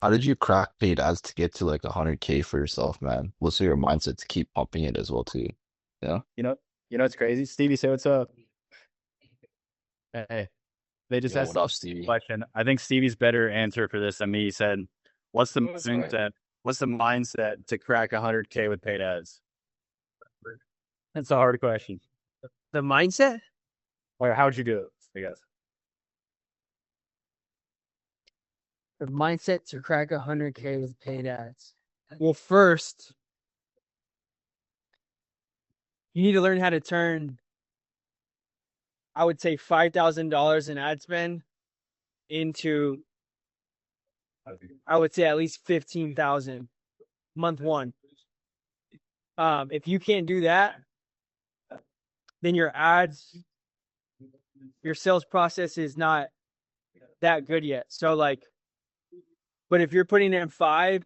How did you crack paid ads to get to like 100K for yourself, man? What's your mindset to keep pumping it as well too? Yeah. You know, it's crazy. Stevie, say what's up. Hey, they just Yo, what asked up, a Stevie? question. I think Stevie's better answer for this than me. He said, "What's the Right. mindset? What's the mindset to crack 100K with paid ads?" That's a hard question. The mindset? Or how'd you do it? I guess. The mindset to crack 100K with paid ads. Well, first, you need to learn how to turn, I would say, $5,000 in ad spend into, I would say, at least 15,000 month one. If you can't do that, then your ads, your sales process is not that good yet. So, like, but if you're putting in five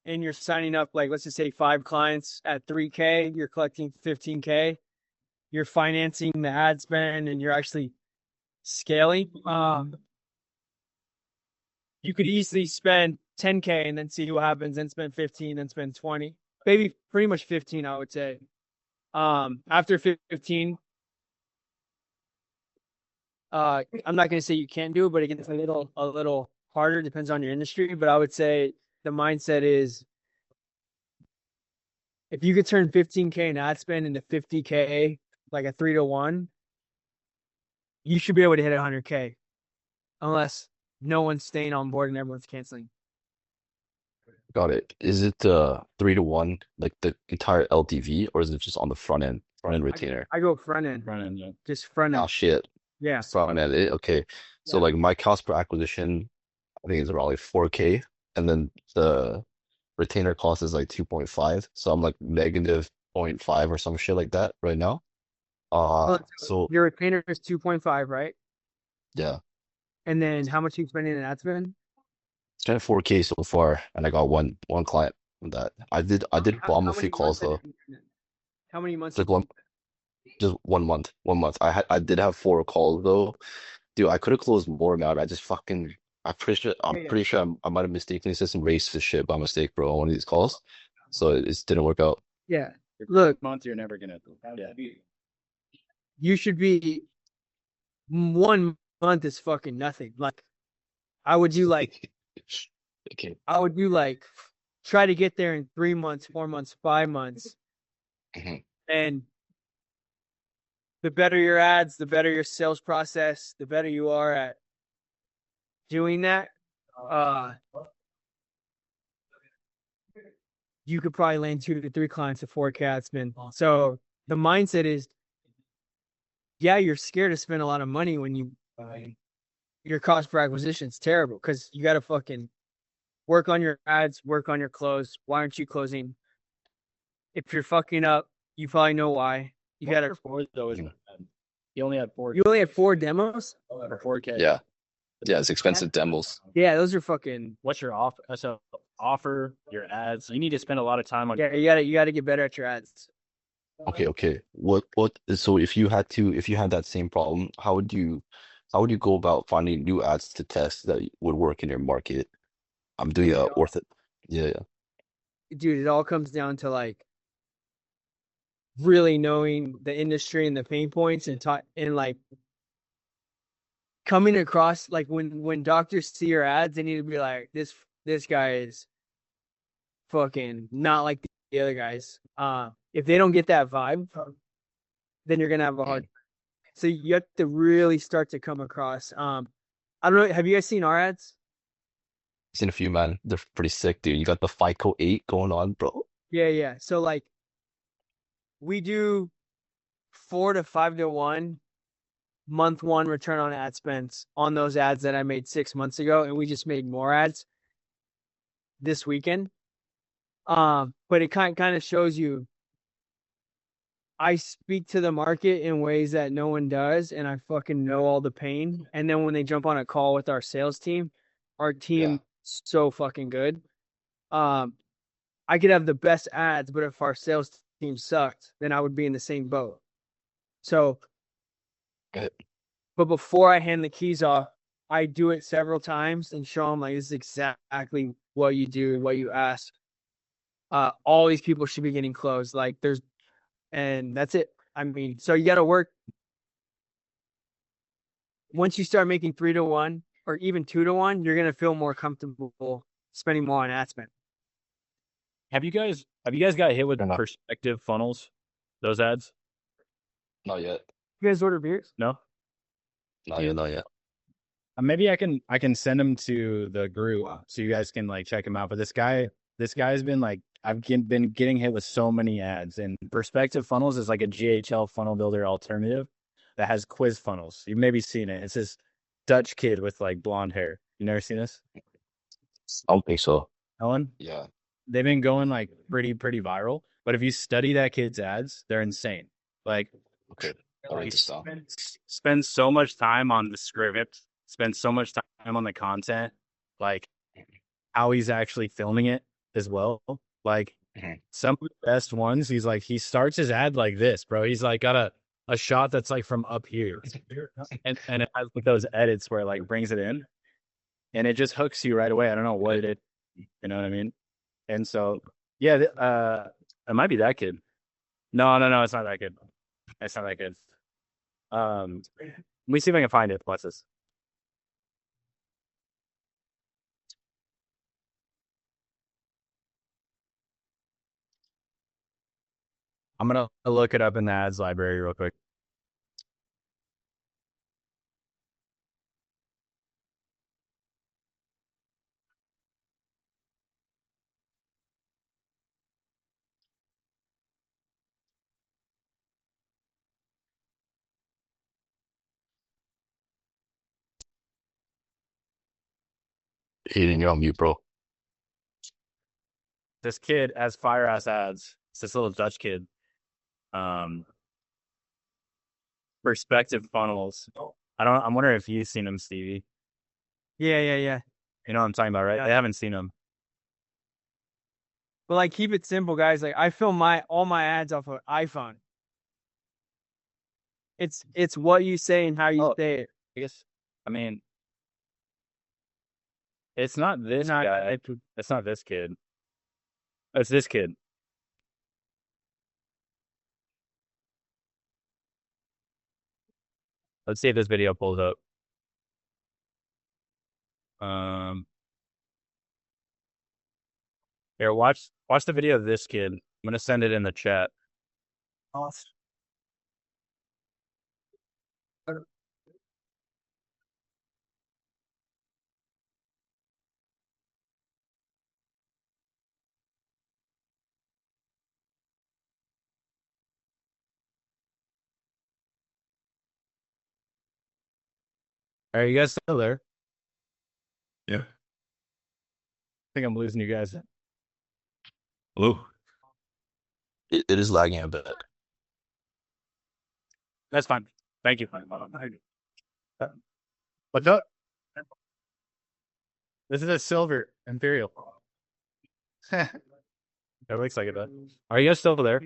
and you're signing up, like, let's just say five clients at 3K, you're collecting 15K, you're financing the ad spend and you're actually scaling. You could easily spend 10K and then see what happens, then spend 15, then spend 20, maybe pretty much 15, I would say. After 15, I'm not going to say you can't do it, but again, it's a little harder. Depends on your industry, but I would say the mindset is if you could turn 15K in ad spend into 50K, like a 3 to 1, you should be able to hit 100K, unless no one's staying on board and everyone's canceling. Got it. Is it 3 to 1, like the entire LTV, or is it just on the front end I, retainer? I go front end, Front end, yeah. just front Oh end. shit. Yeah, Front end it. Okay. So yeah. like my cost per acquisition, I think it's around like 4K, and then the retainer cost is like 2.5. So I'm like negative zero point 0.5 or some shit like that right now. Well, So your retainer is 2.5, right? yeah, And then how much you spending in ad spend? it's kind of 4K so far, and I got one client from that. I did bomb a How few many calls months have you though. been doing it? How many months Just have you one, been? just 1 month, 1 month. I did have 4 calls though. Dude, I could have closed more, man. I just fucking. I'm Yeah, yeah, pretty sure I might have mistakenly said some racist shit by mistake, bro, on one of these calls. So it just didn't work out. yeah. Your Look, month, you're never gonna. Yeah. you should be 1 month is fucking nothing. Like I would do like Okay. I would do like try to get there in 3 months, 4 months, 5 months, Mhm. and the better your ads, the better your sales process, the better you are at doing that. Uh, you could probably land 2 to 3 clients at 4K spend. So the mindset is, yeah, you're scared to spend a lot of money when your cost per acquisition is terrible because you got to fucking work on your ads, work on your close. Why aren't you closing? If you're fucking up, you probably know why. You What got to. for four though is Mhm. he only had four You only had 4 demos. for 4K. Yeah. Yeah, it's expensive demos. Yeah, those are fucking. What's your offer? So offer your ads. You need to spend a lot of time on. Yeah, you gotta get better at your ads. Okay, okay. So if you had that same problem, how would you go about finding new ads to test that would work in your market? I'm doing Dude, a ortho. Yeah, yeah. it all comes down to like really knowing the industry and the pain points and like coming across like when doctors see your ads, they need to be like this guy is fucking not like the other guys. If they don't get that vibe, then you're gonna have a hard. Mm. So you have to really start to come across. I don't know. Have you guys seen our ads? Seen a few, man. They're pretty sick, dude. You got the FICO 8 going on, bro. Yeah, yeah. So like we do 4 to 5 to 1 month one return on ad spends on those ads that I made 6 months ago, and we just made more ads this weekend. But it kind of shows you I speak to the market in ways that no one does, and I fucking know all the pain. And then when they jump on a call with our Yeah. team so fucking good. Um, I could have the best ads, but if our sales team sucked, then I would be in the same boat. So, Okay. but before I hand the keys off, I do it several times and show them like this is exactly what you do, what you ask. All these people should be getting closed. Like and that's it. I mean, so you got to work. Once you start making 3 to 1 or even 2 to 1, you're gonna feel more comfortable spending more on ad spend. Have you guys got hit with Fair enough. perspective funnels? Those ads? Not yet. You guys order beers? No. Not yet. Not yet. Maybe I can send them to the group so you guys can like check them out. But this guy's been like been getting hit with so many ads, and perspective funnels is like a GHL funnel builder alternative that has quiz funnels. You've maybe seen it. It's this Dutch kid with like blonde hair. You never seen this? I don't think so. Ellen? Yeah. They've been going like pretty viral. But if you study that kid's ads, they're insane. Like, Okay. I'll write this down. spend so much time on the script, spend so much time on the content, like how he's actually filming it as well. Like some of the best ones, he starts his ad like this, bro. He's like got a shot that's like from up here, and it has like those edits where it like brings it in, and it just hooks you right away. I don't know what it, you know what I mean? And so yeah, it might be that kid. No, it's not that kid. It's not that kid. Let me see if I can find it. What's this? I'm gonna look it up in the ads library real quick. Hayden, you're on mute, bro. This kid has fire ass ads. It's this little Dutch kid. Perspective funnels. I'm wondering if you've seen them, Stevie. Yeah. You know what I'm talking about, right? Yeah. I haven't seen them. But like, keep it simple, guys. Like, I film all my ads off of iPhone. It's what you say and how you say it. I guess. I mean, it's not this guy. It's not this kid. It's this kid. Let's see if this video pulls up. Here, watch the video of this kid. I'm gonna send it in the chat. Awesome. Are you guys still there? Yeah. I think I'm losing you guys. Hello. It is lagging a bit. That's fine. Thank you. What's up? This is a silver Imperial. It looks like it, but are you guys still there?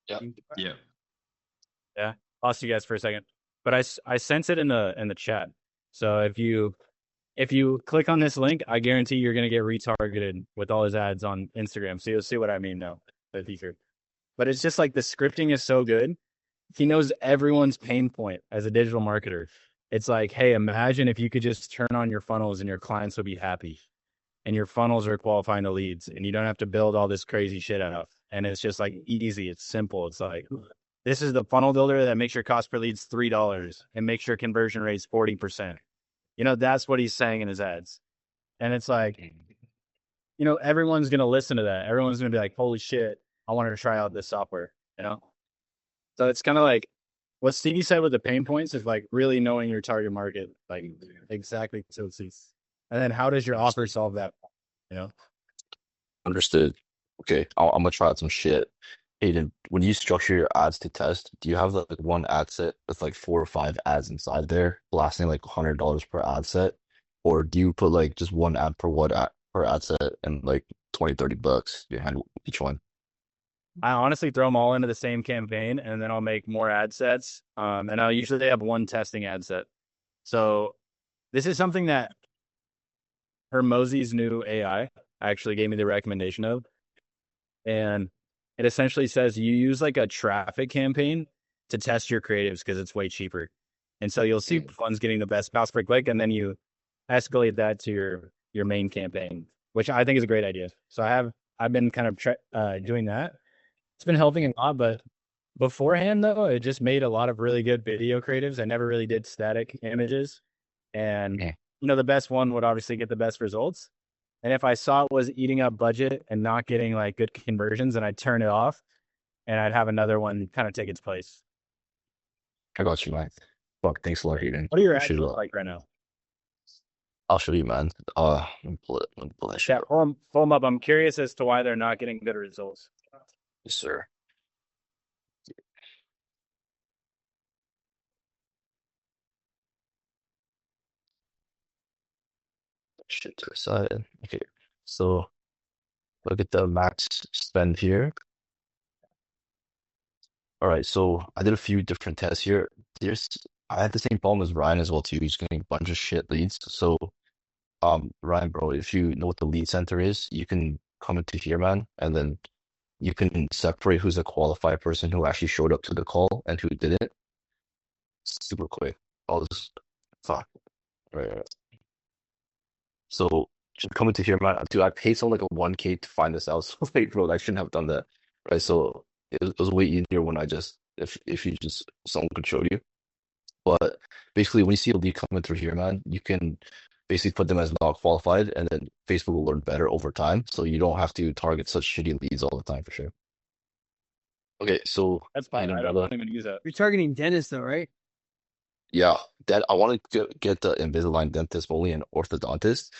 Yeah. Yeah. Yeah. Lost you guys for a second, but I sent it in the chat. So if you click on this link, I guarantee you're gonna get retargeted with all his ads on Instagram. So you'll see what I mean now. The future. But it's just like the scripting is so good. He knows everyone's pain point as a digital marketer. It's like, hey, imagine if you could just turn on your funnels and your clients would be happy. And your funnels are qualifying the leads and you don't have to build all this crazy shit out. And it's just like easy. It's simple. It's like, this is the funnel builder that makes your cost per leads $3 and makes your conversion rates 40%. You know, that's what he's saying in his ads. And it's like, you know, everyone's going to listen to that. Everyone's going to be like, holy shit, I wanted to try out this software, you know? So it's kind of like what Stevie said with the pain points is like really knowing your target market, like exactly. So it's, and then how does your offer solve that? You know? Understood. Okay. I'm gonna try out some shit. Hayden, when you structure your ads to test, do you have like one ad set with like 4 or 5 ads inside there, blasting like $100 per ad set? Or do you put like just one ad per ad set and like 20-30 bucks behind each one? I honestly throw them all into the same campaign and then I'll make more ad sets. And I'll usually have one testing ad set. So this is something that Hermosi's new AI actually gave me the recommendation of, and it essentially says you use like a traffic campaign to test your creatives because it's way cheaper. And so you'll see ones getting the best cost per click, and then you escalate that to your main campaign, which I think is a great idea. So I've been kind of doing that. It's been helping a lot, but beforehand though, it just made a lot of really good video creatives. I never really did static images, and Yeah. the best one would obviously get the best results. And if I saw it was eating up budget and not getting like good conversions, then I'd turn it off and I'd have another one kind of take its place. I got you, man. Fuck, thanks a lot, Hayden. What are your ads Appreciate it a look lot. like right now? I'll show you, man. Let me pull it. Let me pull that shit Yeah, up. pull them up. I'm curious as to why they're not getting good results. Yes, sir. Shit to the side. Okay, so look at the max spend here. All right, so I did a few different tests here. There's I had the same problem as Ryan as well too. He's getting a bunch of shit leads. So Ryan, bro, if you know what the lead center is, you can come into here, man, and then you can separate who's a qualified person who actually showed up to the call and who didn't. Super quick. I'll just fuck. Right. So just come into here, man. Dude, I paid someone like a 1K to find this out. So like, bro, I shouldn't have done that. Right. So it was way easier when I just if you just someone could show you. But basically when you see a lead coming through here, man, you can basically put them as not qualified and then Facebook will learn better over time. So you don't have to target such shitty leads all the time for sure. Okay, so That's fine. I brother. don't even use that. You're targeting dentists though, right? Yeah, that I want to get the Invisalign dentist only an orthodontist.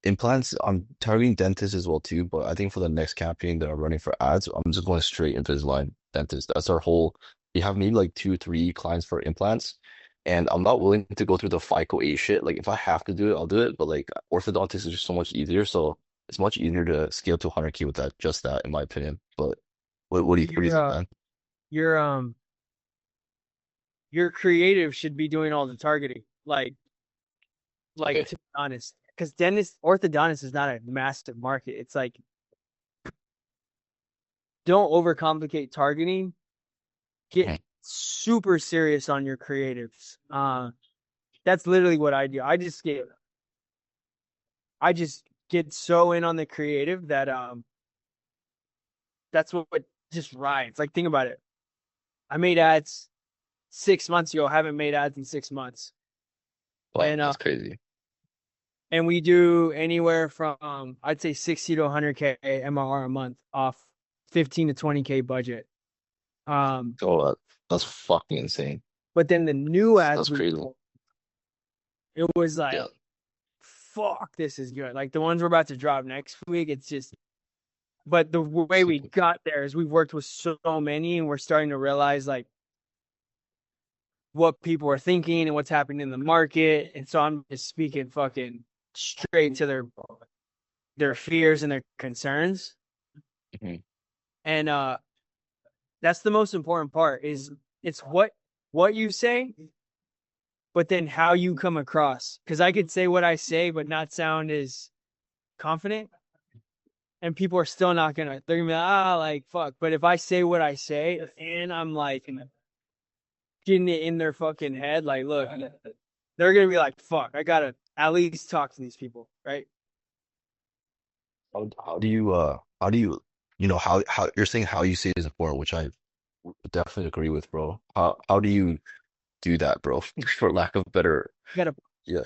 Implants, I'm targeting dentists as well too, but I think for the next campaign that I'm running for ads, I'm just going straight Invisalign dentist. That's our whole. We have maybe like 2, 3 clients for implants, and I'm not willing to go through the FICO A shit. Like if I have to do it, I'll do it. But like orthodontist is just so much easier, so it's much easier to scale to 100K with that, just that, in my opinion. But what do you Your think, man? your your creative should be doing all the targeting. Like Okay. to be honest, because orthodontist is not a massive market. It's like don't overcomplicate targeting. Get Mhm. super serious on your creatives. That's literally what I do. I just get so in on the creative that that's what just rides. Like think about it. I made ads 6 months ago. I haven't made ads in 6 months. Wow, And that's crazy. and we do anywhere from I'd say 60 to 100K MRR a month off 15 to 20K budget. Oh, that's fucking insane. But then the new That's ads crazy. it was like, Yeah. fuck, this is good. Like the ones we're about to drop next week, it's just. But the way we got there is we've worked with so many, and we're starting to realize like what people are thinking and what's happening in the market. And so I'm just speaking fucking straight to their fears and their concerns. Mhm. And that's the most important part is it's what you say, but then how you come across. Because I could say what I say, but not sound as confident. And people are still not gonna, they're gonna be like, fuck. But if I say what I say and I'm like getting it in their fucking head, like, look, they're gonna be like, fuck, I gotta at least talk to these people, right? How do you how you're saying how you say it is important, which I would definitely agree with, bro. How do you do that, bro? For lack of better, You gotta, yeah.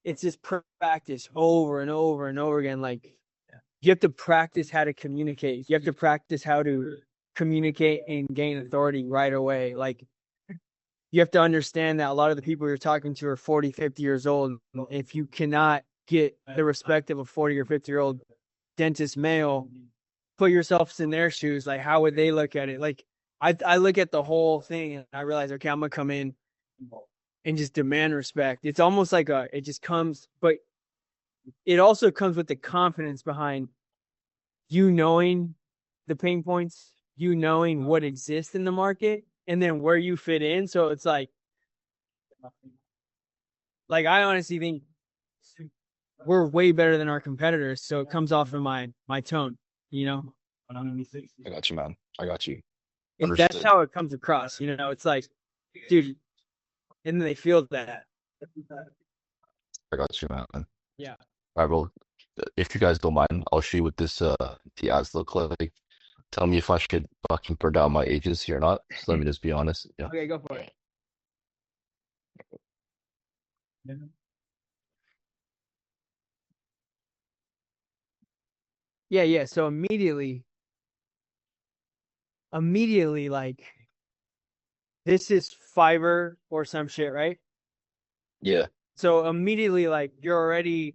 it's just practice over and over and over again. Like, you have to practice how to communicate. You have to practice how to communicate and gain authority right away. Like, you have to understand that a lot of the people you're talking to are 40, 50 years old. If you cannot get the respect of a 40 or 50-year-old dentist male, put yourselves in their shoes. Like, how would they look at it? Like, I look at the whole thing and I realize, okay, I'm gonna come in and just demand respect. It's almost like it just comes, but it also comes with the confidence behind you knowing the pain points, you knowing what exists in the market, and then where you fit in. So it's like I honestly think we're way better than our competitors. So it comes off in my tone, you know? I got you, man. I got you. And that's Understood. how it comes across, you know? It's like, dude, and then they feel that. I got you, man. Yeah. All right, well, if you guys don't mind, I'll show you what this the ads look like. Tell me if I should fucking burn down my agency or not. So let me just be honest. Yeah. Okay, go for it. Yeah. So immediately, like, this is Fiverr or some shit, right? Yeah. So immediately, like, you're already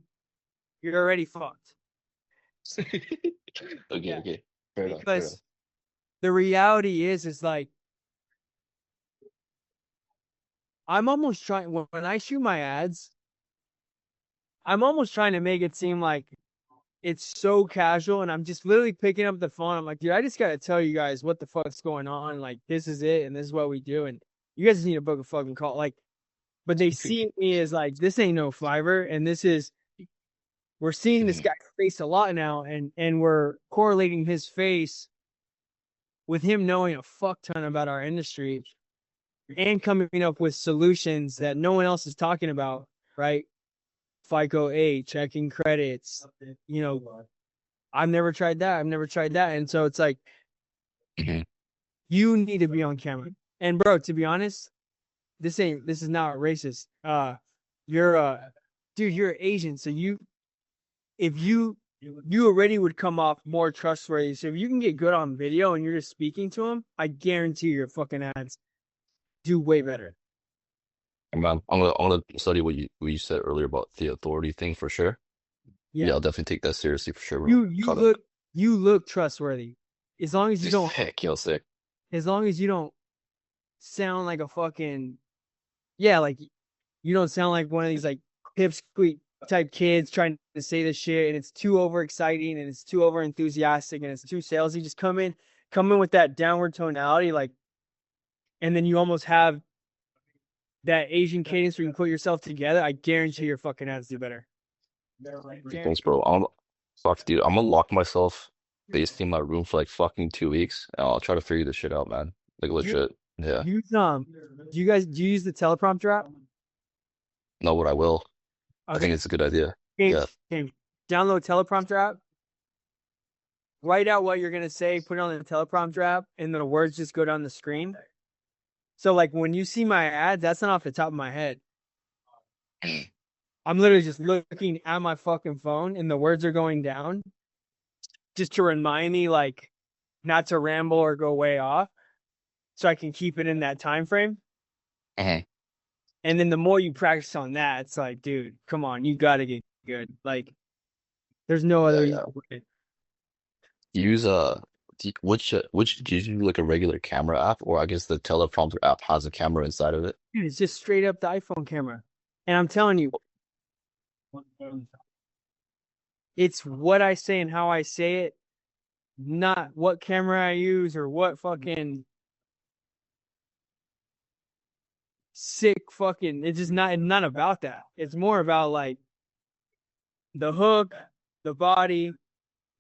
fucked. Okay, Yeah. okay. Fair enough, fair enough. Because the reality is like, I'm almost trying, when I shoot my ads, I'm almost trying to make it seem like it's so casual, and I'm just literally picking up the phone. I'm like, dude, I just gotta tell you guys what the fuck's going on. Like, this is it, and this is what we do, and you guys need to book a fucking call. Like, but they see me as like, this ain't no Fiverr, and we're seeing this guy's face a lot now, and we're correlating his face with him knowing a fuck ton about our industry and coming up with solutions that no one else is talking about, right? FICO 8, checking credits, you know, I've never tried that. I've never tried that. And so it's like, Mhm. you need to be on camera. And bro, to be honest, this is not racist. You're dude, you're Asian. So if you already would come off more trustworthy. So if you can get good on video and you're just speaking to them, I guarantee your fucking ads do way better. Man, I'm gonna study what you said earlier about the authority thing for sure. Yeah, Yeah. I'll definitely take that seriously for sure, bro. You Caught up. look trustworthy. As long as you don't Heck, yo, sick. as long as you don't sound like a fucking, yeah, like, you don't sound like one of these like pipsqueak type kids trying to say this shit, and it's too over exciting and it's too over enthusiastic and it's too salesy. Just come in with that downward tonality, like, and then you almost have that Asian cadence where you can put yourself together. I guarantee your fucking ads do better. Thanks, bro. Fuck, dude. I'm gonna lock myself basically in my room for like fucking 2 weeks, and I'll try to figure this shit out, man. Like You legit. Yeah. use do you use the teleprompter app? Know what I will. I think Okay. it's a good idea. Okay. Yeah. Okay. Download teleprompter app. Write out what you're gonna say. Put it on the teleprompter app, and the words just go down the screen. So like when you see my ads, that's not off the top of my head. I'm literally just looking at my fucking phone, and the words are going down, just to remind me, like, not to ramble or go way off, so I can keep it in that time frame. Mhm. And then the more you practice on that, it's like, dude, come on, you gotta get good. Like, there's no Yeah, other yeah. way. Use which do you use like a regular camera app, or I guess the teleprompter app has a camera inside of it? Dude, it's just straight up the iPhone camera. And I'm telling you, it's what I say and how I say it, not what camera I use or what fucking sick fucking. It's just not about that. It's more about like the hook, the body,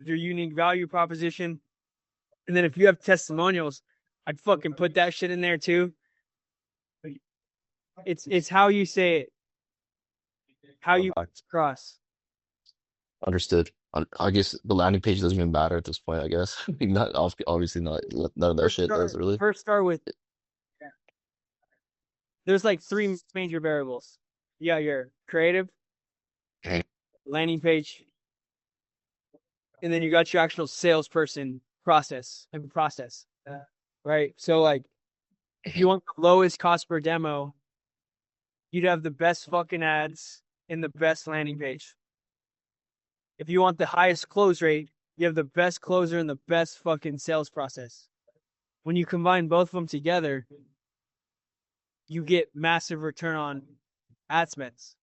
your unique value proposition. And then if you have testimonials, I'd fucking put that shit in there too. It's how you say it, how you cross. Understood. I guess the landing page doesn't even matter at this point, I guess. Not obviously not none of that shit does really. First start with, there's like three major variables. You got your creative, Mhm. landing page, and then you got your actual salesperson process. Right? So like, if you want the lowest cost per demo, you'd have the best fucking ads and the best landing page. If you want the highest close rate, you have the best closer and the best fucking sales process. When you combine both of them together, you get massive return on ad spends.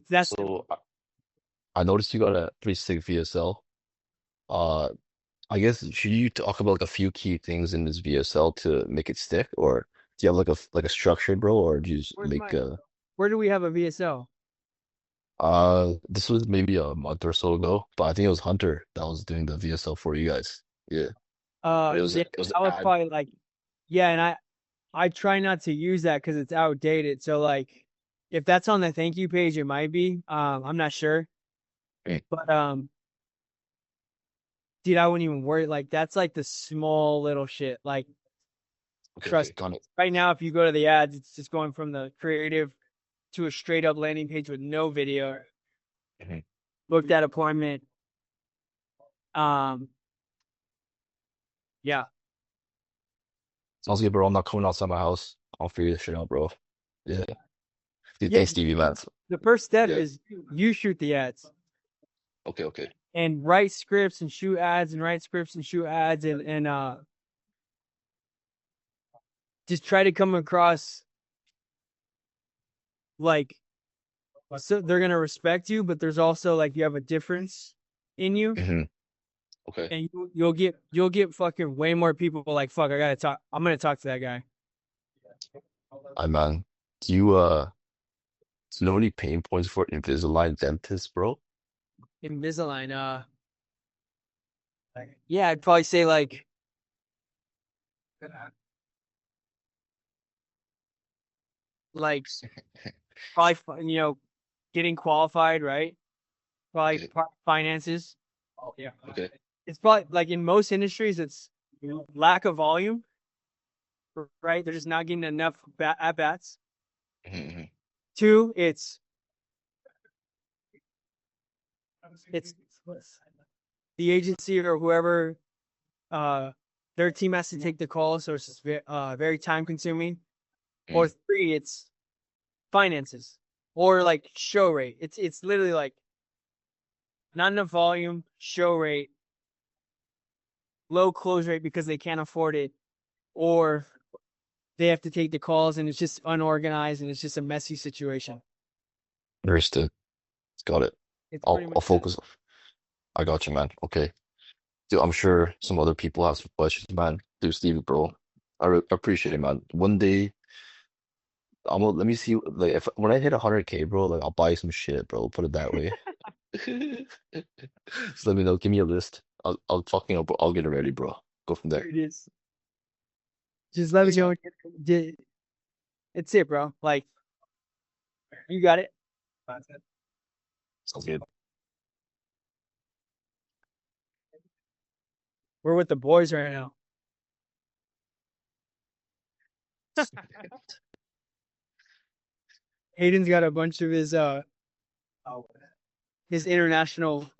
That's So I noticed you got a pretty sick VSL. Uh, I guess should you talk about like a few key things in this VSL to make it stick, or do you have like a structured bro, or do you just where's make my where do we have a VSL? This was maybe a month or so ago, but I think it was Hunter that was doing the VSL for you guys. Yeah, but Yeah, it was an I would ad. probably like, yeah, and I try not to use that because it's outdated. So like, if that's on the thank you page, it might be. I'm not sure, Mm. but dude, I wouldn't even worry. Like, that's like the small little shit. Like, Okay, okay, trust. got it. Right now, if you go to the ads, it's just going from the creative to a straight up landing page with no video. Mhm. Book that appointment. Um, yeah, Sounds good, bro. I'm not coming outside my house. I'll figure this shit out, bro. Yeah. Dude, yeah. thanks, Stevie, man. The first step Yeah. is you shoot the ads Okay, okay. and write scripts and shoot ads and write scripts and shoot ads and just try to come across like so they're gonna respect you, but there's also like you have a difference in you, Hmm. Okay. and you'll get fucking way more people like fuck. I gotta talk. I'm gonna talk to that guy. I man. Do you know any pain points for Invisalign dentists, bro? Invisalign. Yeah, I'd probably say like probably getting qualified, right? Probably Okay, finances. Oh yeah. okay. It's probably like in most industries, it's lack of volume, right? They're just not getting enough at bats. Hmm. Two, it's the agency or whoever uh their team has to take the call, so it's just very time consuming. Or Hmm. three, it's finances or like show rate. It's literally like not enough volume, show rate, low close rate because they can't afford it, or they have to take the calls and it's just unorganized and it's just a messy situation. Understood. Got it. It's I'll pretty much I'll focus. I got you, man. Okay. Dude, I'm sure some other people have some questions, man. Dude, Stevie, bro. Appreciate it, man. One day, let me see, like, if when I hit 100K, bro, like, I'll buy you some shit, bro. Put it that way. Just let me know. Give me a list. I'll get it ready, bro. Go from there there. it is. Just let me know. It's it, bro. Like you got it. Sounds good. We're with the boys right now. Hayden's got a bunch of his international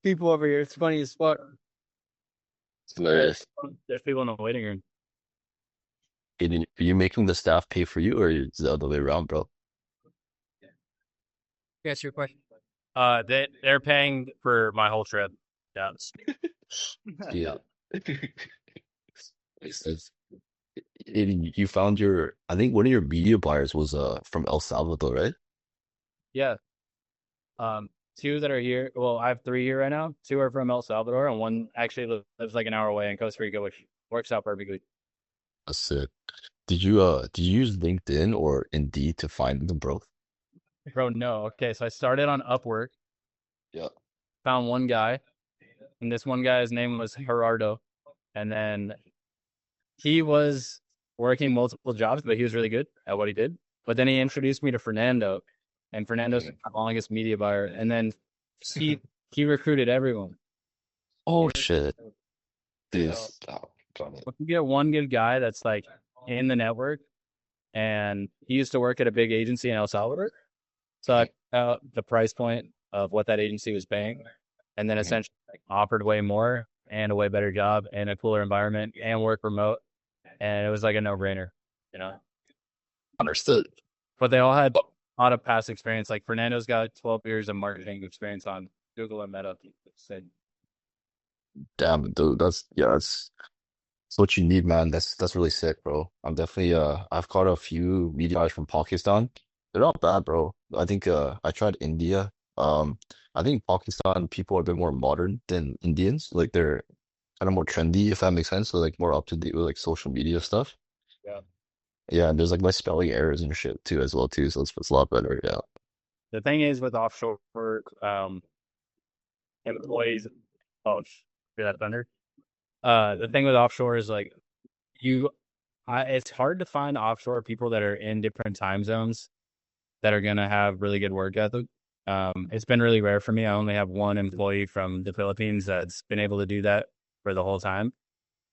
people over here. It's funny as fuck. It's hilarious. There's people in the waiting room. Are you making the staff pay for you, or is it the other way around, bro? That's your question. They're paying for my whole trip. Yeah. Yeah. Makes sense. You found I think one of your media buyers was from El Salvador, right? Yeah. Two that are here. Well, I have three here right now. Two are from El Salvador, and one actually lives like an hour away in Costa Rica, which works out perfectly. That's it. Did you use LinkedIn or Indeed to find them, bro? Bro, no. Okay, so I started on Upwork, Yeah. found one guy, and this one guy's name was Gerardo, and then he was working multiple jobs, but he was really good at what he did. But then he introduced me to Fernando, and Fernando's Mhm. my longest media buyer, and then he he recruited everyone. Oh shit. So This oh, got it. if you get one good guy that's like in the network, and he used to work at a big agency in El Salvador, so I Mhm. found out the price point of what that agency was paying, and then Mhm. essentially offered way more and a way better job and a cooler environment and work remote, and it was like a no-brainer, you know. Understood. But they all had But a lot of past experience. Like Fernando's got 12 years of marketing experience on Google and Meta. Said, damn, dude, that's what you need, man. That's really sick, bro. I'm definitely I've caught a few media guys from Pakistan. They're not bad, bro. I think I tried India. I think Pakistan people are a bit more modern than Indians. Like they're kind of more trendy, if that makes sense. So like more up to date with like social media stuff. yeah, Yeah, and there's like less spelling errors and shit too as well too. So it's a lot better. Yeah. the thing is with offshore employees. Oh, hear that thunder? The thing with offshore is like it's hard to find offshore people that are in different time zones that are gonna have really good work ethic. It's been really rare for me. I only have one employee from the Philippines that's been able to do that for the whole time.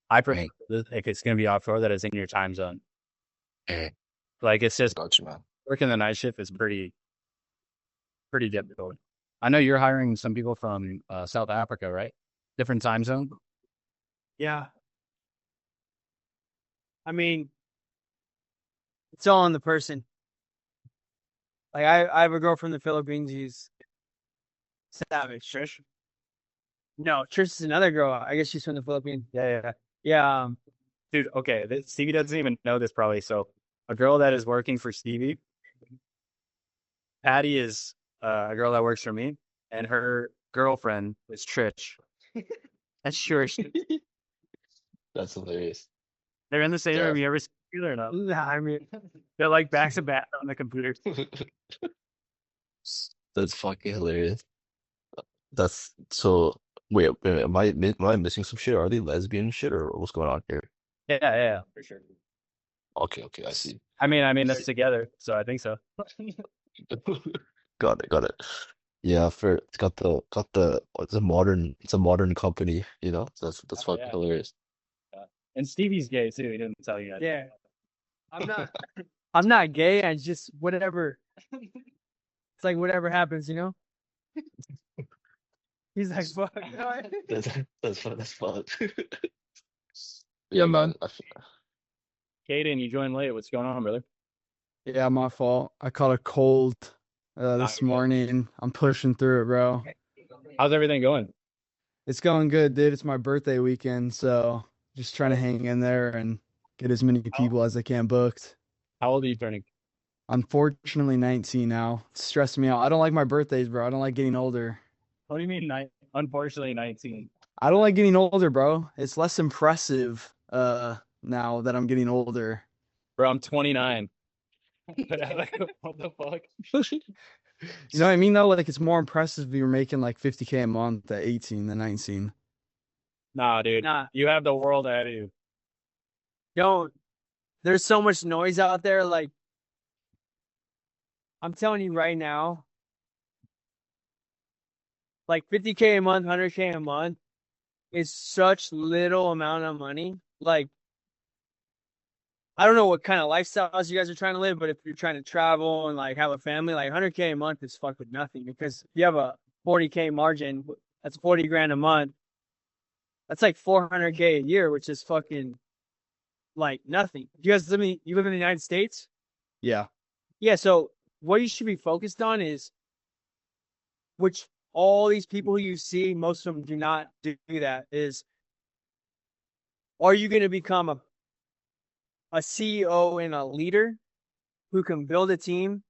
I prefer if it's gonna be offshore that is in your time zone. Like it's just Gotcha, man. working the night shift is pretty difficult. I know you're hiring some people from South Africa, right? Different time zone. Yeah. I mean, it's all on the person. Like I have a girl from the Philippines. She's savage. Trish. No, Trish is another girl. I guess she's from the Philippines. Yeah. Yeah. Dude, okay. Stevie doesn't even know this probably. So a girl that is working for Stevie, Patty is a girl that works for me, and her girlfriend is Trish. That's sure. That's hilarious. They're in the same Yeah. room. You ever see her or not? Nah, I mean, They're like back to back on the computer. That's fucking hilarious. That's so. Wait, am I missing some shit? Are they lesbian shit or what's going on here? Yeah, for sure. Okay, I see. I mean that's together, so I think so. Got it. Yeah, it's got it's a modern company, you know. So that's fucking Yeah. hilarious. And Stevie's gay too. He didn't tell you that. yeah. I'm not gay. I just whatever. It's like whatever happens, you know. He's like, fuck. That's fun. That's fun. Yeah, man. Hayden, you joined late. What's going on, brother? Yeah, my fault. I caught a cold this okay. morning. I'm pushing through it, bro. How's everything going? It's going good, dude. It's my birthday weekend, so just trying to hang in there and get as many people as I can booked. How old are you turning? Unfortunately, 19 now. It's stressing me out. I don't like my birthdays, bro. I don't like getting older. What do you mean? Unfortunately, 19. I don't like getting older, bro. It's less impressive now that I'm getting older. Bro, I'm 29. What the fuck? You know what I mean, though? Like, it's more impressive if you're making like 50K a month at 18 than 19. Nah, dude. Nah. You have the world ahead of you. Don't. There's so much noise out there. Like, I'm telling you right now, like 50K a month, 100K a month is such little amount of money. Like, I don't know what kind of lifestyles you guys are trying to live, but if you're trying to travel and like have a family, like 100K a month is fucking nothing, because if you have a 40K margin, that's 40 grand a month. That's like 400K a year, which is fucking like nothing. You live in the United States? Yeah. Yeah. So what you should be focused on is, which all these people who you see, most of them do not do that, is, are you going to become a CEO and a leader who can build a team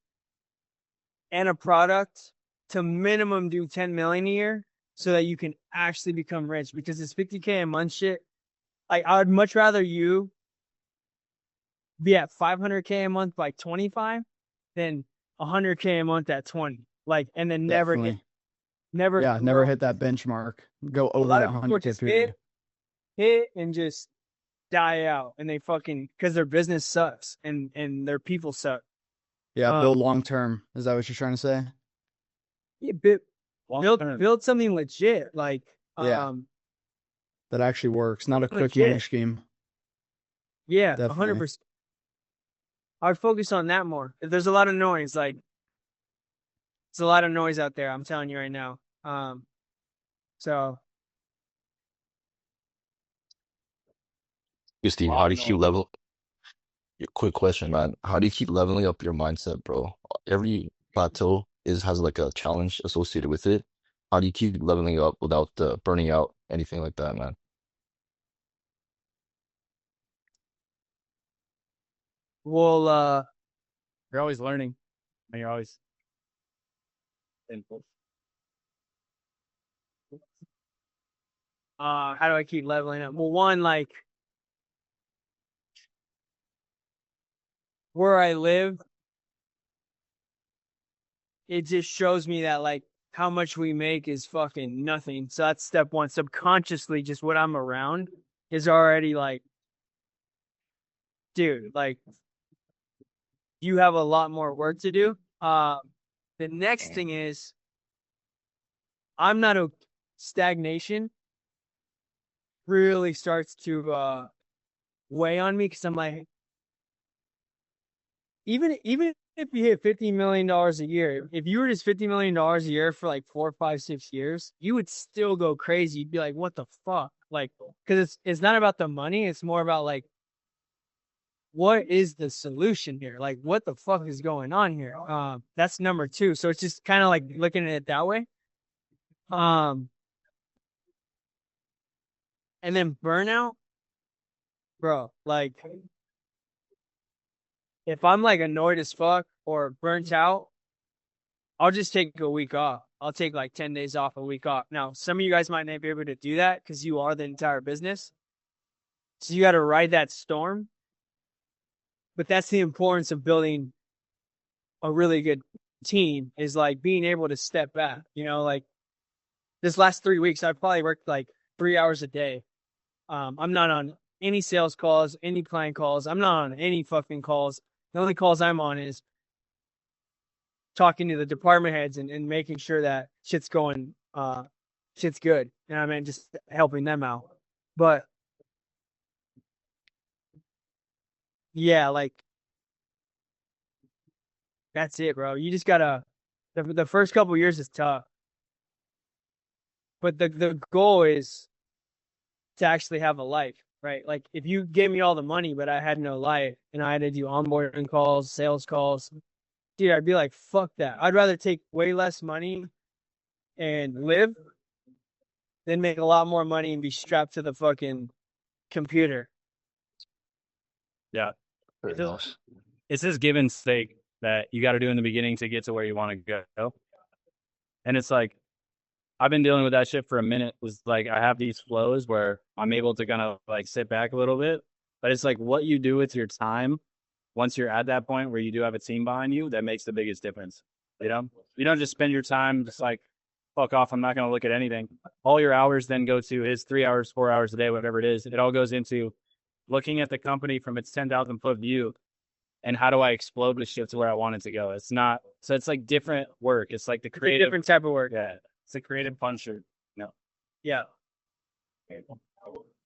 and a product to minimum do 10 million a year so that you can actually become rich? Because this 50K a month shit, like, I would much rather you be at 500K a month by 25 than 100K a month at 20. Like, and then never hit that benchmark. Go over that 100K period. Hit and just die out, and they fucking, because their business sucks and their people suck. Yeah, build long term. Is that what you're trying to say? Yeah, build something legit, like that actually works, not a quick legit money scheme. Yeah, Definitely. 100%. I'd focus on that more. If there's a lot of noise, like, it's a lot of noise out there, I'm telling you right now. So Steve, how do you keep level? Quick question, man. How do you keep leveling up your mindset, bro? Every plateau has like a challenge associated with it. How do you keep leveling up without burning out, anything like that, man? we'll You're always learning. And you're always input. how do I keep leveling up? Well, one, like, where I live, it just shows me that like how much we make is fucking nothing. So that's step one. Subconsciously, just what I'm around is already like, dude, like you have a lot more work to do. The next thing is I'm not a stagnation really starts to weigh on me because I'm like, even if you hit $50 million a year, if you were just $50 million a year for like 4, 5, 6 years, you would still go crazy. You'd be like, what the fuck? Like, because it's not about the money. It's more about like, what is the solution here? Like, what the fuck is going on here? That's number two. So it's just kind of like looking at it that way. And then burnout, bro, like if I'm like annoyed as fuck or burnt out, I'll just take a week off. I'll take like 10 days off, a week off. Now, some of you guys might not be able to do that because you are the entire business. So you got to ride that storm. But that's the importance of building a really good team is like being able to step back. You know, like this last 3 weeks, I've probably worked like 3 hours a day. I'm not on any sales calls, any client calls. I'm not on any fucking calls. The only calls I'm on is talking to the department heads and making sure that shit's going, shit's good. You know what I mean? Just helping them out. But yeah, like that's it, bro. You just gotta, the first couple years is tough. But the goal is to actually have a life, right? Like if you gave me all the money, but I had no life and I had to do onboarding calls, sales calls, dude, I'd be like, fuck that. I'd rather take way less money and live than make a lot more money and be strapped to the fucking computer. Yeah. Very nice. It's this give and take that you got to do in the beginning to get to where you want to go. And it's like, I've been dealing with that shit for a minute. Was like, I have these flows where I'm able to kind of like sit back a little bit, but it's like what you do with your time once you're at that point where you do have a team behind you that makes the biggest difference. You know, you don't just spend your time just like, fuck off, I'm not going to look at anything. All your hours then go to his 3 hours, 4 hours a day, whatever it is. It all goes into looking at the company from its 10,000 foot view and how do I explode the shit to where I want it to go. It's not, so it's like different work. It's like the creative, different type of work. Yeah, it's a creative puncher. No, Yeah.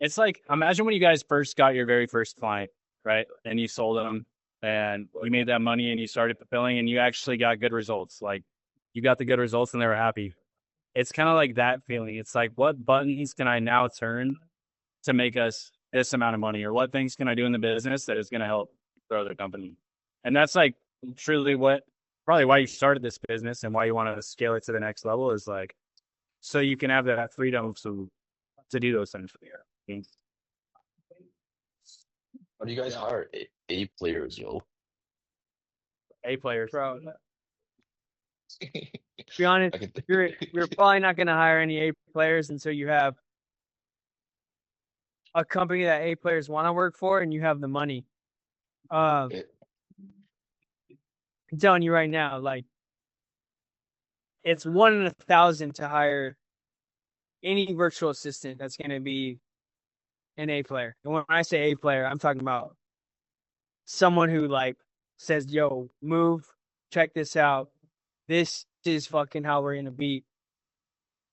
it's like, imagine when you guys first got your very first client, right? And you sold them and you made that money and you started fulfilling and you actually got good results. Like you got the good results and they were happy. It's kind of like that feeling. It's like, what buttons can I now turn to make us this amount of money? Or what things can I do in the business that is going to help grow their company? And that's like truly what, probably why you started this business and why you want to scale it to the next level is like, so you can have that freedom to do those things. How do you guys hire A players, yo? A players. Bro, to be honest, I could you're probably not going to hire any A players until you have a company that A players want to work for and you have the money. I'm telling you right now, like it's 1 in 1,000 to hire any virtual assistant that's going to be an A player. And when I say A player, I'm talking about someone who like says, yo, move, check this out. This is fucking how we're going to beat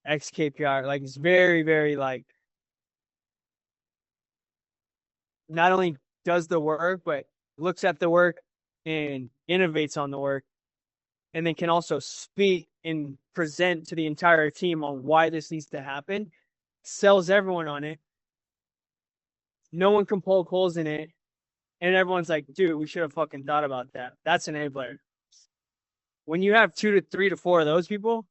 X KPI. Like it's very, very like, not only does the work, but looks at the work and innovates on the work. And then can also speak and present to the entire team on why this needs to happen. Sells everyone on it. No one can poke holes in it. And everyone's like, dude, we should have fucking thought about that. That's an A player. When you have 2 to 3 to 4 of those people,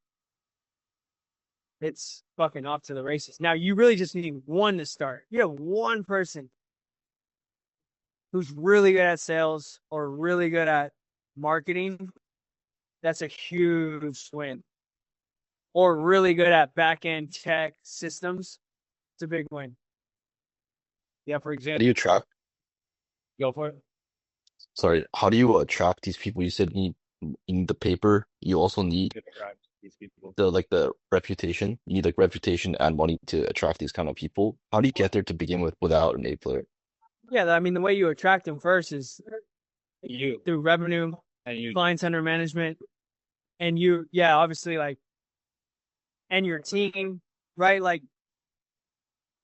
it's fucking off to the races. Now, you really just need one to start. You have one person who's really good at sales or really good at marketing. That's a huge win. Or really good at back-end tech systems. It's a big win. Yeah, for How example, do you track? go for it. Sorry, how do you track these people? You said you you need the paper. You also need These people. the reputation. You need like reputation and money to attract these kind of people. How do you get there to begin with without an A player? Yeah, I mean, the way you attract them first is You through revenue, and you. clients under management, and you, yeah, obviously, like, and your team, right? Like,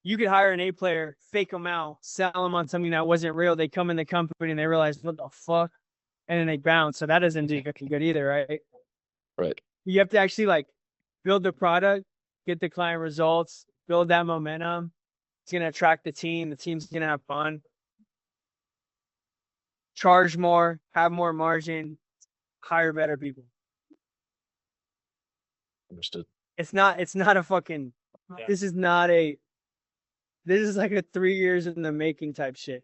you could hire an A player, fake them out, sell them on something that wasn't real. They come in the company and they realize, what the fuck? And then they bounce. So that doesn't do good either, right? Right. You have to actually like build the product, get the client results, build that momentum. It's going to attract the team. The team's going to have fun. Charge more, have more margin, hire better people. Understood. It's not a fucking, this is like a 3 years in the making type shit.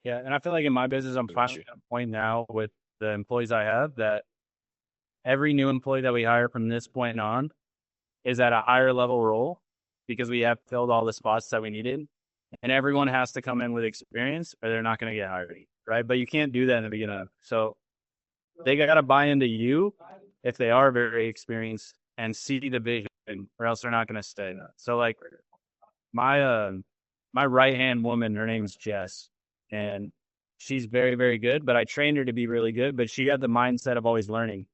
Yeah, and I feel like in my business, I'm finally at a point now with the employees I have that every new employee that we hire from this point on is at a higher level role because we have filled all the spots that we needed. And everyone has to come in with experience or they're not going to get hired, right? But you can't do that in the beginning. So they got to buy into you if they are very experienced and see the vision or else they're not going to stay. So like my right-hand woman, her name's Jess, and she's very, very good, but I trained her to be really good, but she had the mindset of always learning.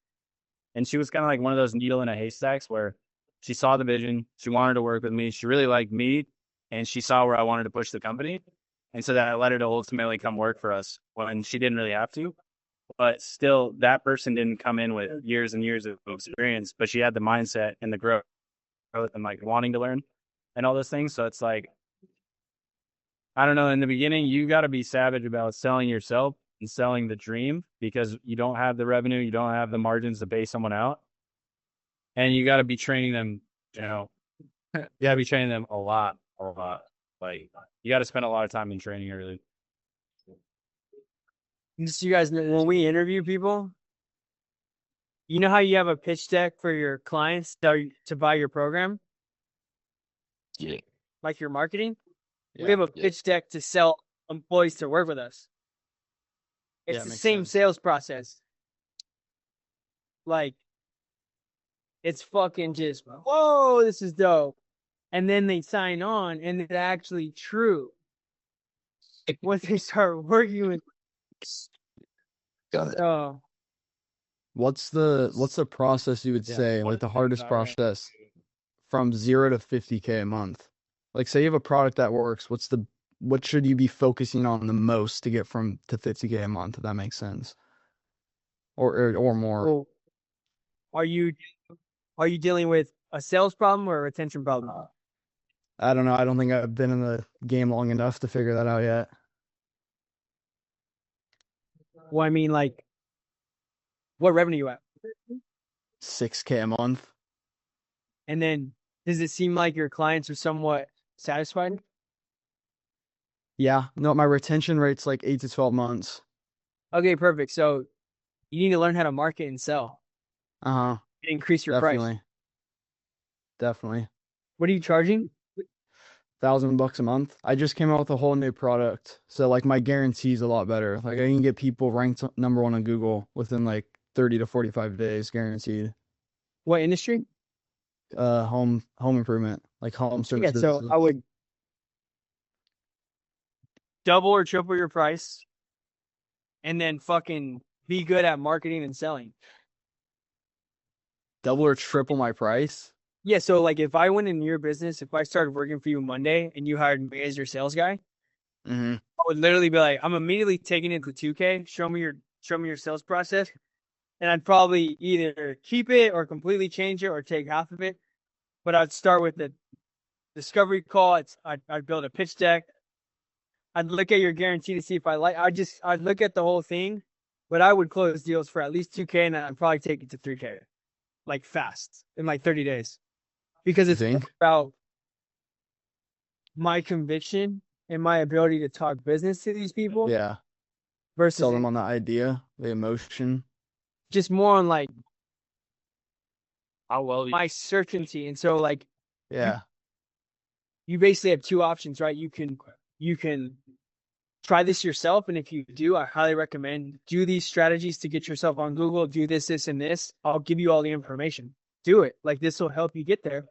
And she was kind of like one of those needle in a haystacks where she saw the vision, she wanted to work with me, she really liked me, and she saw where I wanted to push the company. And so that led her to ultimately come work for us when she didn't really have to. But still, that person didn't come in with years and years of experience, but she had the mindset and the growth and like wanting to learn and all those things. So it's like, I don't know, in the beginning, you got to be savage about selling yourself and selling the dream because you don't have the revenue, you don't have the margins to pay someone out. And you got to be training them, you know, you got to be training them a lot. Like, you got to spend a lot of time in training early. Just so you guys know, when we interview people, you know how you have a pitch deck for your clients to buy your program, Yeah. like your marketing? Yeah. We have a pitch deck to sell employees to work with us. It's Yeah, the makes same sense. sales process. Like, it's fucking just, whoa, this is dope. And then they sign on, and it's actually true. Once they start working with, Got it. What's the process you would say, like the hardest process from 0 to 50K a month? Like, say you have a product that works, what should you be focusing on the most to get from to 50K a month, if that makes sense? Or more. well, are you dealing with a sales problem or a retention problem? I don't know. I don't think I've been in the game long enough to figure that out yet. Well, I mean, like, what revenue you at? 6K a month. And then, does it seem like your clients are somewhat satisfied? Yeah. No, my retention rate's like 8 to 12 months. Okay, perfect. So you need to learn how to market and sell. Uh-huh. Increase your price. Definitely. What are you charging? $1,000 a month. I just came out with a whole new product. So like my guarantee's a lot better. Like I can get people ranked #1 on Google within like 30 to 45 days guaranteed. What industry? Home improvement, like home service Yeah, so businesses. I would double or triple your price and then fucking be good at marketing and selling. Double or triple my price? Yeah, so like if I went in your business, if I started working for you Monday and you hired me as your sales guy, Mm-hmm. I would literally be like, I'm immediately taking it to 2K. Show me your sales process. And I'd probably either keep it or completely change it or take half of it. But I'd start with the discovery call. I'd build a pitch deck. I'd look at your guarantee to see if I like. I'd look at the whole thing, but I would close deals for at least 2K, and I'd probably take it to 3K, like fast in like 30 days, because it's about my conviction and my ability to talk business to these people. Yeah. Versus Sell them on the idea, the emotion. just more on like How well my certainty. And so like Yeah. you basically have two options, right? You can try this yourself. And if you do, I highly recommend do these strategies to get yourself on Google, do this, this, and this. I'll give you all the information. Do it. Like this will help you get there.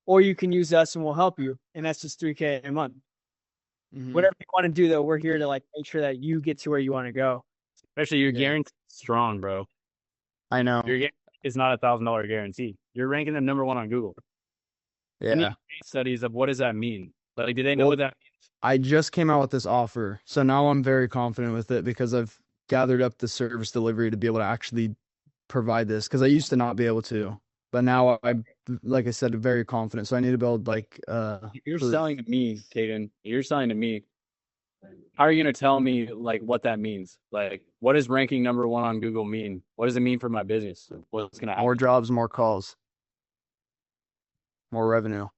Or you can use us and we'll help you. And that's just $3K a month. Mhm. Whatever you want to do though, we're here to like make sure that you get to where you want to go. Especially your Yeah. guarantee strong, bro. I know. Your guarantee is not $1,000 guarantee. You're ranking them number one on Google. You need Yeah. case studies of what does that mean? Like, do they know Well, what that means? I just came out with this offer, so now I'm very confident with it because I've gathered up the service delivery to be able to actually provide this. Because I used to not be able to, but now like I said, very confident. So I need to build like You're proof. selling to me, Hayden. You're selling to me. How are you going to tell me like what that means? Like, what does ranking number one on Google mean? What does it mean for my business? What's going to More happen? jobs, more calls, more revenue.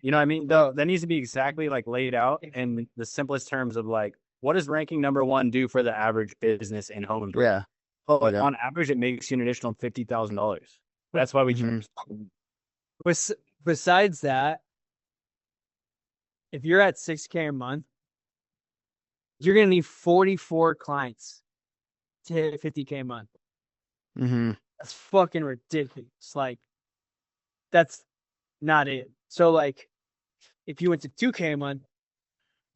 You know what I mean? Though that needs to be exactly like laid out in the simplest terms of like, what does ranking number one do for the average business in home improvement? Yeah. But Yeah. on average, it makes you an additional $50,000. That's why we Mhm. Besides that, if you're at 6K a month, you're going to need 44 clients to hit 50K a month. Mm-hmm. That's fucking ridiculous. Like, that's not it. So, like, if you went to 2K a month,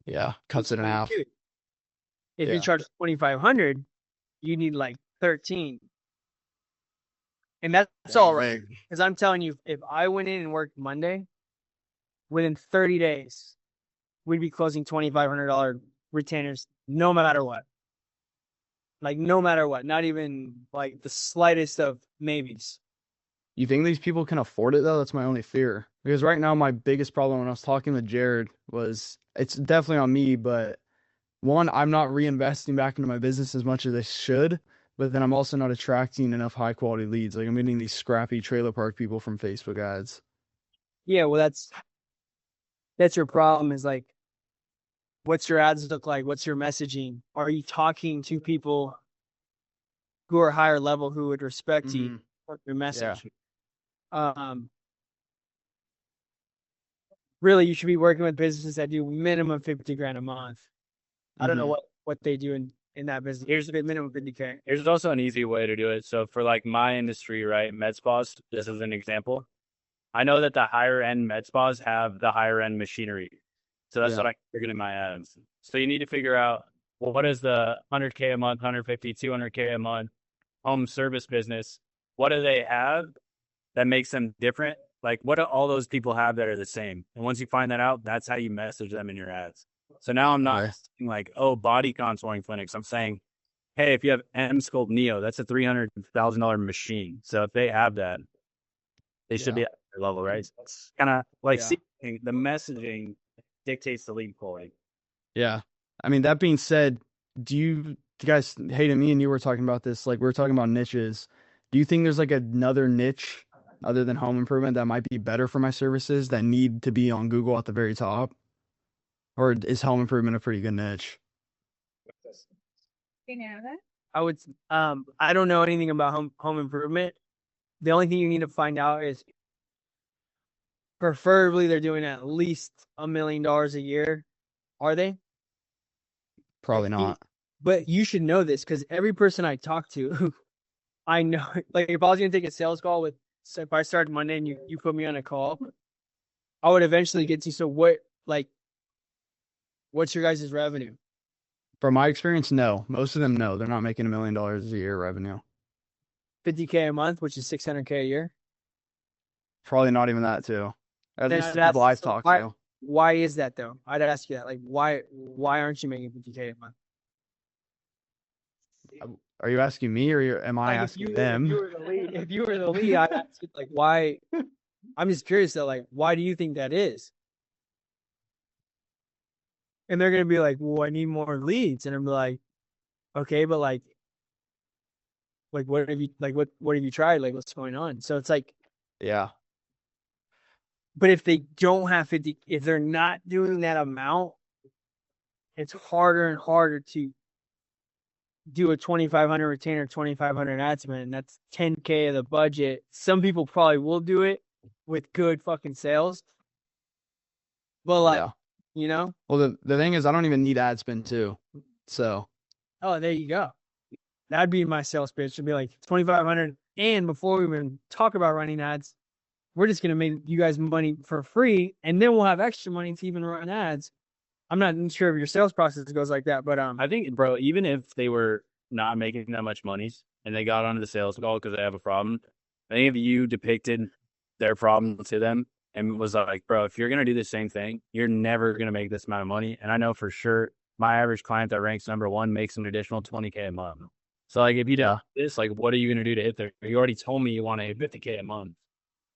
Yeah. Cuts it in half. if Yeah. you charge 2,500, you need like 13. And that's all right. Because I'm telling you, if I went in and worked Monday, within 30 days, we'd be closing $2,500 retainers no matter what. Like, no matter what. Not even like the slightest of maybes. You think these people can afford it though? That's my only fear. Because right now my biggest problem when I was talking with Jared was it's definitely on me, but one, I'm not reinvesting back into my business as much as I should, but then I'm also not attracting enough high quality leads. Like I'm getting these scrappy trailer park people from Facebook ads. Yeah, well, that's your problem is like, what's your ads look like? What's your messaging? Are you talking to people who are higher level who would respect you for your message? Really, you should be working with businesses that do minimum 50 grand a month. I don't know what they do in that business. Here's a minimum 50K. There's also an easy way to do it. So for like my industry, right, med spas, this is an example. I know that the higher end med spas have the higher end machinery. So that's what I figured in my ads. So you need to figure out, well, what is the 100K a month, 150, 200K a month home service business? What do they have that makes them different? Like, what do all those people have that are the same? And once you find that out, that's how you message them in your ads. So now I'm not saying like, oh, body contouring clinics. I'm saying, hey, if you have M-Sculpt Neo, that's a $300,000 machine. So if they have that, they should be at their level, right? So it's kind of like the messaging dictates the lead quality. Yeah. I mean, that being said, do you guys, Hayden, me and you were talking about this, like we were talking about niches. Do you think there's like another niche other than home improvement that might be better for my services that need to be on Google at the very top? Or is home improvement a pretty good niche? I would I don't know anything about home improvement. The only thing you need to find out is preferably they're doing at least $1 million a year. Are they? Probably not. But you should know this because every person I talk to, I know, like if I was going to take a sales call with, so if I started Monday and you put me on a call, I would eventually get to, so what, like, what's your guys' revenue? From my experience, no. Most of them, no. They're not making $1 million a year revenue. 50K a month, which is 600K a year. Probably not even that too. At Then least I'd people ask, I've talked why, to. why is that though? I'd ask you that. Like, why aren't you making 50K a month? Are you asking me or am I Like, asking them? If you were the lead, I'd ask you, like, why? I'm just curious though, like, why do you think that is? And they're gonna be like, well, I need more leads, and I'm like, okay, but like what have you what have you tried? Like, what's going on? So it's like, Yeah. but if they don't have 50, if they're not doing that amount, it's harder and harder to do a 2,500 retainer, 2,500 ad spend, and that's 10K of the budget. Some people probably will do it with good fucking sales, but like you know? Well, the thing is, I don't even need ad spend too. So Oh, there you go. That'd be my sales pitch. It'd be like 2,500. And before we even talk about running ads, we're just gonna make you guys money for free, and then we'll have extra money to even run ads. I'm not sure if your sales process goes like that, but I think, bro, even if they were not making that much money and they got onto the sales call because they have a problem, I think if you depicted their problem to them and was like, bro, if you're going to do the same thing, you're never going to make this amount of money. And I know for sure my average client that ranks number one makes an additional 20K a month. So, like, if you do this, like, what are you going to do to hit there? You already told me you want to hit 50K a month.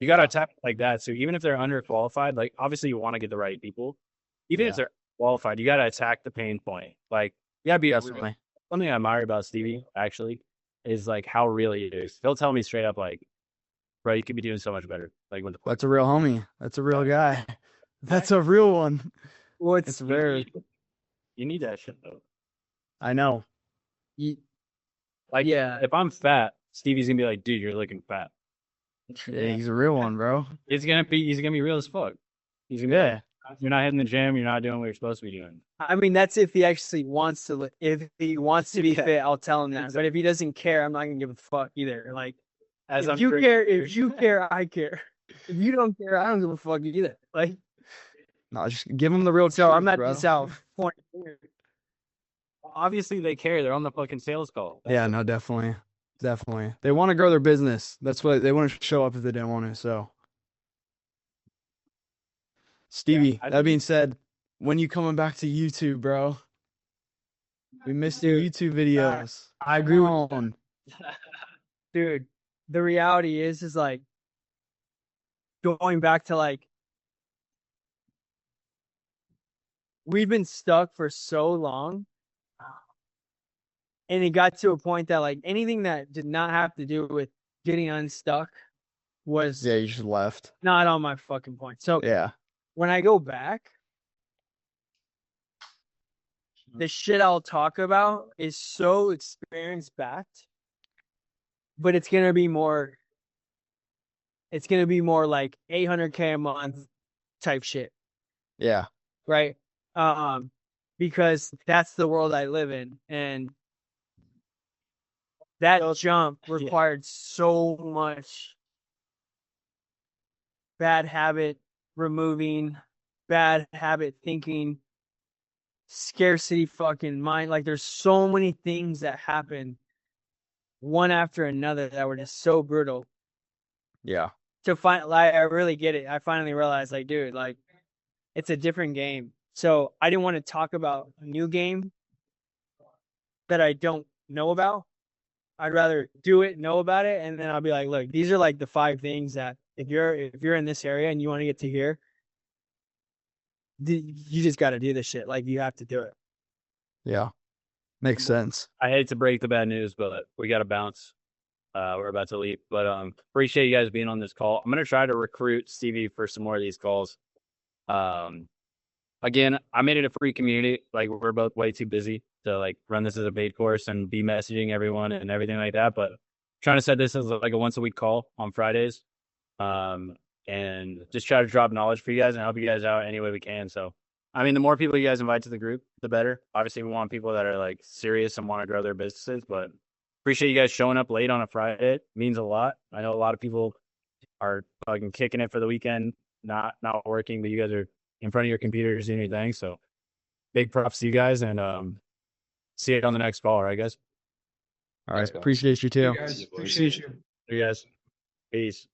You got to attack like that. So, even if they're underqualified, like, obviously you want to get the right people. Even if they're qualified, you got to attack the pain point. Like, you got to be definitely. something I admire about Stevie, actually, is like how real he is. He'll tell me straight up, like, bro, you could be doing so much better. Like, when the That's a real homie. That's a real guy. That's a real one. well, It's very. you need that shit though. I know. Like, yeah. if I'm fat, Stevie's gonna be like, dude, you're looking fat. Yeah, he's a real one, bro. He's gonna be real as fuck. He's gonna be like, you're not hitting the gym, you're not doing what you're supposed to be doing. I mean, that's if he actually wants to. If he wants to be fit, I'll tell him that. But if he doesn't care, I'm not gonna give a fuck either. Like, As if you care, I care. If you don't care, I don't give a fuck either. Like, No, just give him the real. so I'm not bro. just out pointing. Obviously, they care. They're on the fucking sales call. Yeah, no, definitely. They want to grow their business. That's what they want to show up if they didn't want to. So, Stevie, that being said, when you coming back to YouTube, bro? We missed your YouTube videos. I agree with on. Dude. The reality is like going back to like we've been stuck for so long. And it got to a point that like anything that did not have to do with getting unstuck was You just left. not on my fucking point. So Yeah. when I go back, the shit I'll talk about is so experience backed, but it's gonna be more like 800K a month type shit. Yeah. Right? Because that's the world I live in, and that jump required so much bad habit removing, bad habit thinking, scarcity fucking mind. Like, there's so many things that happen one after another that were just so brutal. Yeah. I really get it. I finally realized, like, dude, like, it's a different game. So I didn't want to talk about a new game that I don't know about. I'd rather do it, know about it, and then I'll be like, look, these are like the 5 things that if you're in this area and you want to get to here, you just got to do this shit. Like, you have to do it. Yeah. Makes sense. I hate to break the bad news, but we got to bounce. We're about to leave, but appreciate you guys being on this call. I'm gonna try to recruit Stevie for some more of these calls. Again, I made it a free community. Like, we're both way too busy to like run this as a paid course and be messaging everyone and everything like that. But trying to set this as like a once a week call on Fridays, and just try to drop knowledge for you guys and help you guys out any way we can. So, I mean, the more people you guys invite to the group, the better. Obviously, we want people that are like serious and want to grow their businesses, but appreciate you guys showing up late on a Friday. It means a lot. I know a lot of people are fucking kicking it for the weekend, not working, but you guys are in front of your computers doing your thing. So big props to you guys, and see you on the next call. All right, guys? All right. Appreciate you too. Appreciate you. See you guys. Peace.